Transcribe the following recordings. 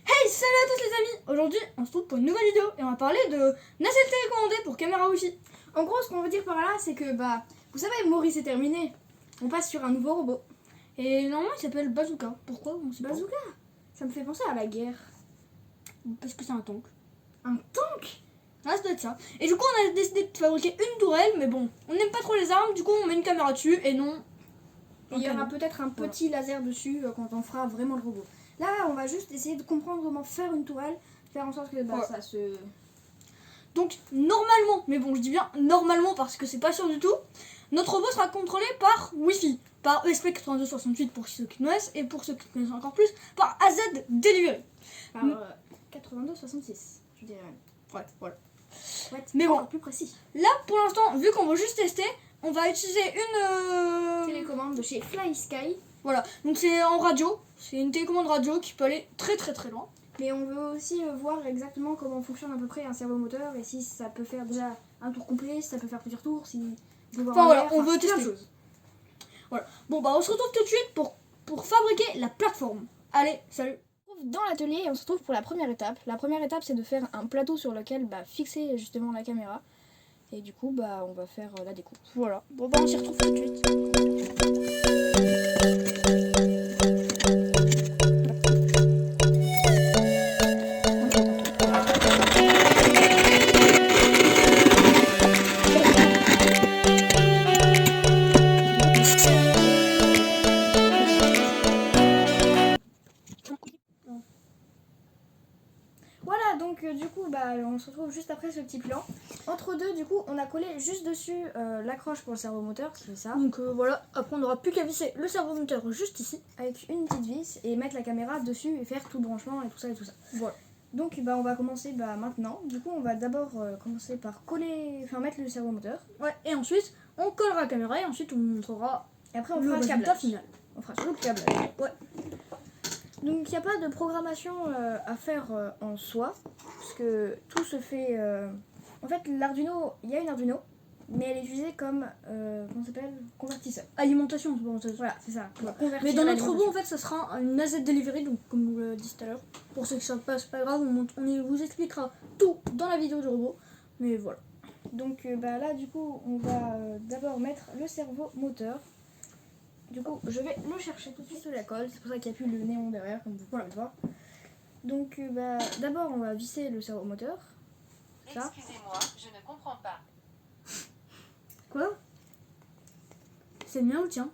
Hey, salut à tous les amis. Aujourd'hui, on se retrouve pour une nouvelle vidéo et on va parler de nacelle télécommandée pour caméra Wi-Fi. En gros, ce qu'on veut dire par là, c'est que, vous savez, Maurice est terminé. On passe sur un nouveau robot. Et normalement, il s'appelle Bazooka. Pourquoi on sait pas. Bazooka. Ça me fait penser à la guerre. Parce que c'est un tank. Un tank? Ah, ça doit être ça. Et du coup, on a décidé de fabriquer une tourelle, mais bon, on n'aime pas trop les armes, du coup, on met une caméra dessus et non. Et il y aura peut-être un petit laser dessus quand on fera vraiment le robot. Là, on va juste essayer de comprendre comment faire une tourelle, faire en sorte que ça se... Donc, normalement, mais bon, je dis bien normalement parce que c'est pas sûr du tout, notre robot sera contrôlé par Wi-Fi, par ESP8268 pour ceux qui connaissent, et pour ceux qui connaissent encore plus, par AZ Delivery. Par 8266, je dirais même. Ouais, voilà. Ouais, mais bon, plus précis. Là, pour l'instant, vu qu'on va juste tester, on va utiliser une télécommande de chez Fly Sky. Voilà, donc c'est en radio, c'est une télécommande radio qui peut aller très très très loin. Mais on veut aussi voir exactement comment fonctionne à peu près un servomoteur et si ça peut faire déjà un tour complet, si ça peut faire plusieurs tours, si on peut voir enfin voilà, l'air, on veut tester. Choses. Voilà. Bon bah on se retrouve tout de suite pour fabriquer la plateforme. Allez, salut. Dans l'atelier, on se retrouve pour la première étape. La première étape, c'est de faire un plateau sur lequel fixer justement la caméra. Et du coup, on va faire la découpe. Voilà. Bon bah on s'y retrouve tout de suite. Voilà, donc du coup, on se retrouve juste après ce petit plan. Entre deux, du coup, on a collé juste dessus l'accroche pour le servomoteur, c'est ça. Donc voilà, après on n'aura plus qu'à visser le servomoteur juste ici. Avec une petite vis et mettre la caméra dessus et faire tout le branchement et tout ça et tout ça. Voilà. Donc on va commencer maintenant. Du coup, on va d'abord commencer par mettre le servomoteur. Ouais, et ensuite on collera la caméra et ensuite on montrera. Et après on le fera le résultat câblage final. On fera sur le câblage. Ouais. Donc il n'y a pas de programmation à faire en soi, parce que tout se fait... En fait, l'Arduino, il y a une Arduino, mais elle est utilisée comme, comment ça s'appelle, convertisseur. Alimentation, Voilà, c'est ça. Mais dans notre robot, en fait, ça sera une AZ Delivery, donc comme vous l'avez dit tout à l'heure. Pour ceux qui ne savent pas, c'est pas grave, on vous expliquera tout dans la vidéo du robot. Mais voilà. Donc là, du coup, on va d'abord mettre le servomoteur. Du coup, je vais le chercher tout de suite sous la colle. C'est pour ça qu'il n'y a plus le néon derrière, comme vous pouvez le voir. Donc, d'abord, on va visser le servomoteur. Excusez-moi, je ne comprends pas. Quoi? C'est le mien ou le tien?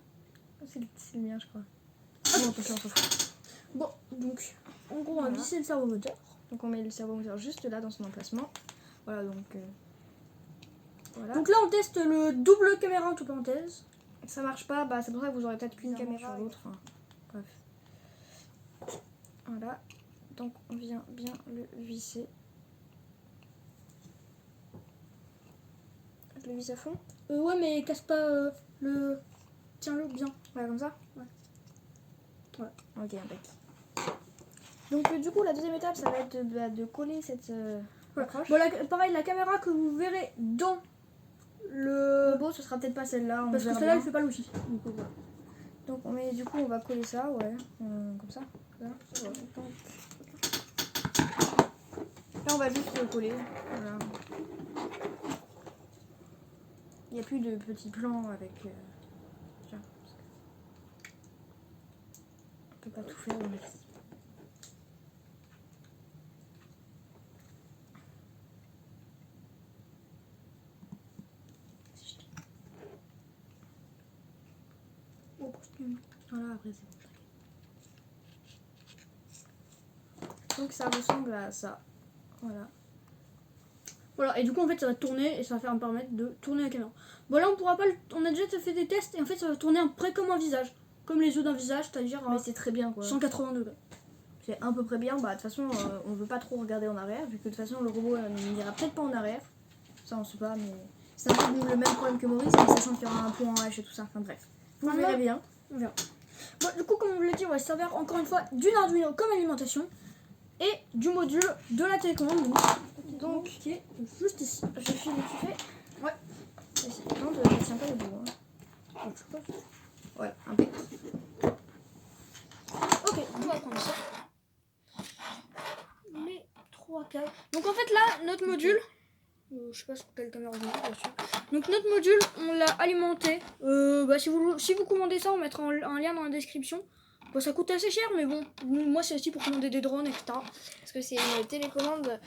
C'est le mien, je crois. Bon, attention, on s'en fout. Bon, donc, en gros, on va visser le servomoteur. Donc, on met le servomoteur juste là, dans son emplacement. Voilà, donc... voilà. Donc là, on teste le double caméra, entre parenthèses. Ça marche pas, c'est pour ça que vous aurez peut-être qu'une caméra sur l'autre. Enfin, bref. Voilà. Donc, on vient bien le visser. Je le visse à fond. Ouais, mais casse pas le... Tiens-le bien. Ouais, comme ça. Ouais. Ok, impec. Donc, du coup, la deuxième étape, ça va être de coller cette accroche. Bon, pareil, la caméra que vous verrez dans le robot, ce sera peut-être pas celle-là. Parce que celle-là, il fait pas le wifi. Donc, on va coller ça, ouais. Comme ça. Là, on va juste le coller. Voilà. Il n'y a plus de petits plans avec... Tiens. On peut pas tout faire dans la vie. Voilà, après c'est bon. Donc ça ressemble à ça. Voilà, et du coup en fait ça va tourner et ça va me permettre de tourner la caméra. Bon là on pourra pas, on a déjà fait des tests et en fait ça va tourner près comme un visage. Comme les yeux d'un visage, c'est-à-dire mais c'est très bien quoi. 180 degrés. C'est à peu près bien, de toute façon on veut pas trop regarder en arrière, vu que de toute façon le robot n'ira peut-être pas en arrière. Ça on sait pas, mais c'est un peu le même problème que Maurice, mais sachant qu'il y aura un pont en H et tout ça, enfin bref. Vous verrez bien. On verra. Bon, du coup, comme on vous l'a dit, on va se servir encore une fois d'une Arduino comme alimentation et du module de la télécommande. Donc qui est juste ici. Je file où tu fais. Ouais. Non, je tiens pas le bout. Hein. Ouais, impec. Ok, on va prendre ça. carré. Donc en fait là, notre module, je sais pas sur quelle caméra on est, bien sûr. Donc notre module, on l'a alimenté. Si vous commandez ça, on mettra un lien dans la description. Bon, ça coûte assez cher, mais bon, moi c'est aussi pour commander des drones, etc. Parce que c'est une télécommande,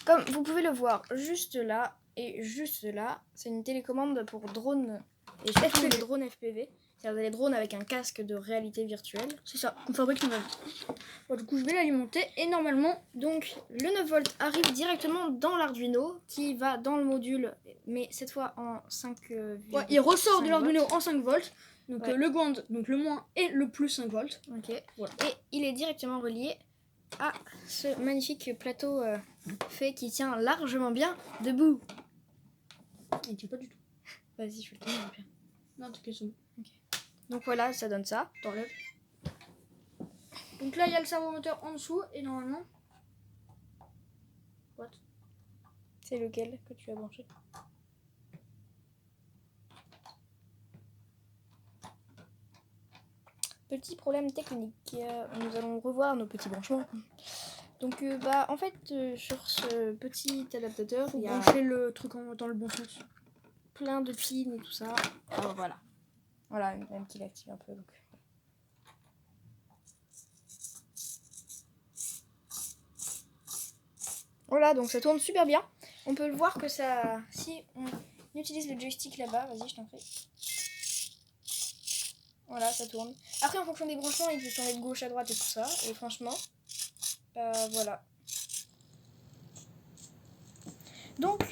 comme vous pouvez le voir, juste là et juste là. C'est une télécommande pour drone, et surtout FPV. les drones FPV. C'est-à-dire les drones avec un casque de réalité virtuelle. C'est ça, on fabrique nous-mêmes. Bon, du coup, je vais l'alimenter et normalement, Donc le 9 volts arrive directement dans l'Arduino qui va dans le module, mais cette fois en 5 il ressort de 5 l'Arduino volts. en 5 volts. Donc Ouais. le ground, donc le moins et le plus 5 volts. Ok. Voilà. Et il est directement relié à ce magnifique plateau fait qui tient largement bien debout. Il tient pas du tout. Vas-y, je vais le tenir bien. Non, t'es question. Donc voilà, ça donne ça. T'enlèves. Donc là, il y a le servomoteur en dessous et normalement. What? C'est lequel que tu as branché? Petit problème technique. Nous allons revoir nos petits branchements. Donc en fait sur ce petit adaptateur, Faut il y a brancher le truc dans le bon sens. plein de pins et tout ça. Alors, voilà. Voilà, même qu'il active un peu. Donc. Voilà, donc ça tourne super bien. On peut le voir que ça... Si on utilise le joystick là-bas, vas-y, je t'en prie. Voilà, ça tourne. Après, en fonction des branchements, il peut tourner de gauche à droite et tout ça. Et franchement, voilà. Donc,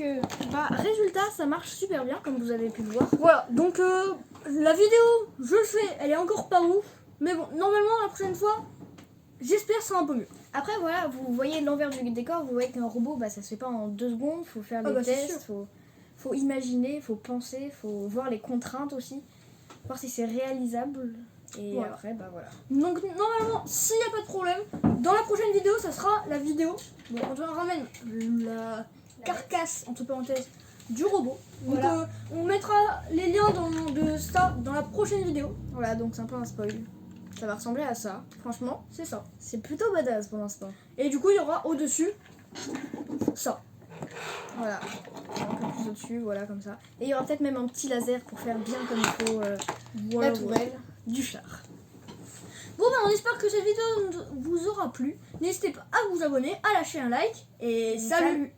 résultat, ça marche super bien, comme vous avez pu le voir. Voilà, donc la vidéo, je le fais, elle est encore pas ouf. Mais bon, normalement, la prochaine fois, j'espère que ça sera un peu mieux. Après, voilà, vous voyez l'envers du décor, vous voyez qu'un robot, ça se fait pas en 2 secondes, faut faire les c'est tests, faut imaginer, faut penser, faut voir les contraintes aussi, voir si c'est réalisable. Et Voilà. après, voilà. Donc normalement, s'il n'y a pas de problème, dans la prochaine vidéo, ça sera la vidéo. Bon, on ramène la carcasse, entre parenthèses, du robot. Donc Voilà. on mettra les liens de ça dans la prochaine vidéo. Voilà, donc c'est un peu un spoil. Ça va ressembler à ça. Franchement, C'est ça. c'est plutôt badass pour l'instant. Et du coup, il y aura au-dessus ça. Voilà. Un peu plus au-dessus, voilà, comme ça. Et il y aura peut-être même un petit laser pour faire bien comme il faut Voilà, la tourelle du char. Bon on espère que cette vidéo vous aura plu. N'hésitez pas à vous abonner, à lâcher un like et salut.